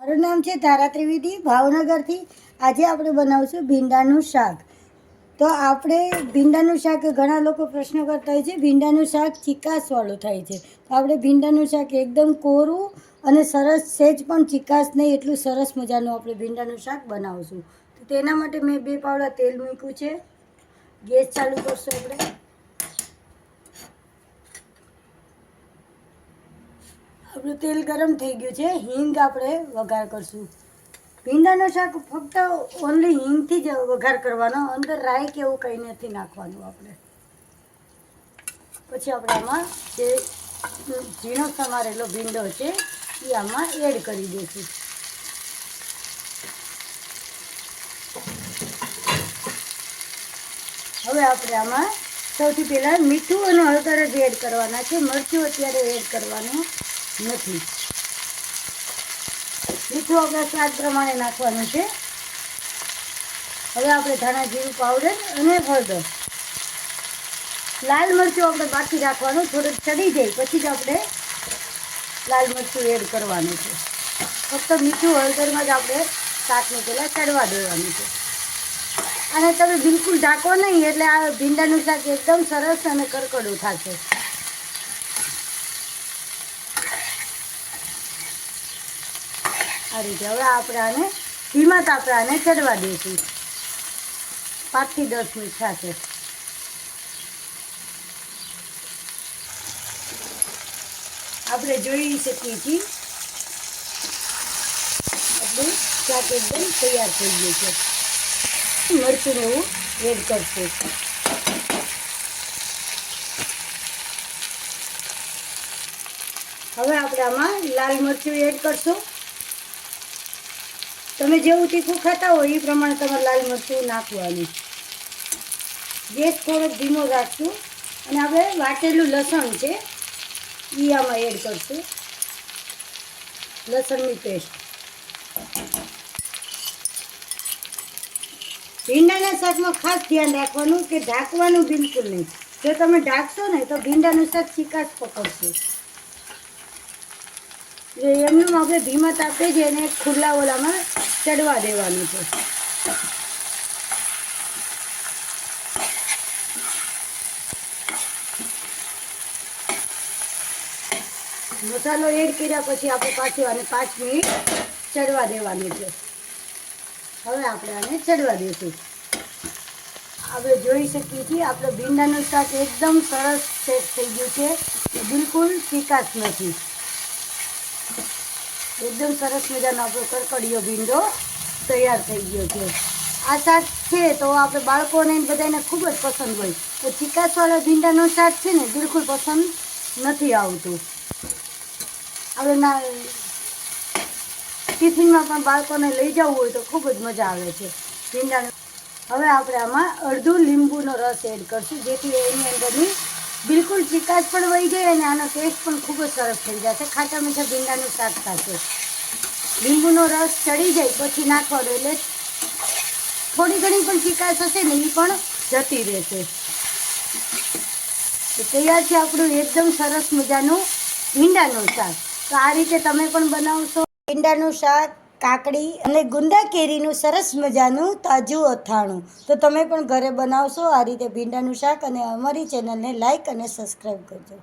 મારું નામ છે તારા ત્રિવેદી, ભાવનગરથી. આજે આપણે બનાવશું ભીંડાનું શાક. તો આપણે ભીંડાનું શાક ઘણા લોકો પ્રશ્ન કરતા હોય છે, ભીંડાનું શાક ચીકાશવાળું થાય છે. તો આપણે ભીંડાનું શાક એકદમ કોરું અને સરસ, સહેજ પણ ચીકાશ નહીં એટલું સરસ મજાનું આપણે ભીંડાનું શાક બનાવશું. તો તેના માટે મેં 2 પાવડા તેલ મૂક્યું છે. ગેસ ચાલુ કરશું આપણે. આપણું તેલ ગરમ થઈ ગયું છે. હિંગ આપણે વઘાર કરશું. ભીંડાનું શાક ફક્ત ઓનલી હિંગથી જ વઘાર કરવાનો, અંદર રાઈ કે એવું કંઈ નથી નાખવાનું આપણે. પછી આપણે આમાં જે ઝીણો સમારેલો ભીંડો છે એ આમાં એડ કરી દઈશું. હવે આપણે આમાં સૌથી પહેલાં મીઠું અને હળદર જ એડ કરવાના છે. મરચું અત્યારે એડ કરવાનું નથી. મીઠું આપણા સ્વાદ પ્રમાણે નાખવાનું છે. હવે આપણે ધાણા જીરું પાવડર અને હળદર, લાલ મરચું આપણે બાકી રાખવાનું, થોડુંક ચડી જાય પછી જ આપણે લાલ મરચું એડ કરવાનું છે. ફક્ત મીઠું હળદરમાં જ આપણે શાકને પહેલાં ચડવા દેવાનું છે. અને તમે બિલકુલ ઢાંકો નહીં, એટલે આ ભીંડાનું શાક એકદમ સરસ અને કરકડું થશે. આ રીતે હવે આપણે આને ધીમા તાપે આને ચડવા દઈશું. 5 થી 10 મિનિટ થશે. આપણે જોઈ શકીએ છીએ આપણું શાક એકદમ તૈયાર થઈ ગયું છે. મરચું એવું એડ કરશું. હવે આપણે આમાં લાલ મરચું એડ કરશું. તમે જેવું તીખું ખાતા હોય એ પ્રમાણે તમારે લાલ મરચું નાખવાનું. ગેસ થોડોક ધીમો રાખશું. અને આપણે વાટેલું લસણ છે એ આમાં એડ કરશું, લસણની પેસ્ટ. ભીંડાના શાકમાં ખાસ ધ્યાન રાખવાનું કે ઢાંકવાનું બિલકુલ નહીં. જો તમે ઢાંકશો ને તો ભીંડાનું શાક ચીકાશ પકડશે. એમનું આપણે ધીમા તાપે જ એને ખુલ્લા ઓલામાં ચડવા દેવાનું છે. મસાલો એડ કર્યા પછી આપણે પાછું આને 5 મિનિટ ચડવા દેવાનું છે. હવે આપણે આને ચડવા દઈશું. આપણે જોઈ શકીએ છીએ આપણું ભીંડાનું શાક એકદમ સરસ સેટ થઈ ગયું છે. બિલકુલ ચીકાશ નથી. એકદમ સરસ મજાનો આપણો કરકડીયો ભીંડો તૈયાર થઈ ગયો છે. આ શાક છે તો આપણે બાળકોને બધાને ખૂબ જ પસંદ હોય. તો ચીકાશવાળા ભીંડાનું શાક છે ને બિલકુલ પસંદ નથી આવતું. આપણે ટિફિનમાં પણ બાળકોને લઈ જવું હોય તો ખૂબ જ મજા આવે છે ભીંડાનું. હવે આપણે આમાં અડધું લીંબુનો રસ એડ કરશું, જેથી એની અંદરની બિલકુલ ચીકાશ પણ વહી જાય અને આનો ટેસ્ટ પણ ખૂબ જ સરસ થઈ જશે. ખાટા મીઠા ભીંડાનું શાક થશે. લીંબુનો રસ ચડી જાય પછી નાખવાનો, એટલે થોડી ઘણી પણ ચીકાશ હશે ને એ પણ જતી રહેશે. તો તૈયાર છે આપણું એકદમ સરસ મજાનું ભીંડાનું શાક. તો આ રીતે તમે પણ બનાવશો. ભીંડાનું શાક, કાકડી અને ગુંદા કેરીનું સરસ મજાનું તાજું અથાણું. તો તમે પણ ઘરે બનાવશો આ રીતે ભીંડાનું શાક. અને અમારી ચેનલને લાઈક અને સબસ્ક્રાઈબ કરજો.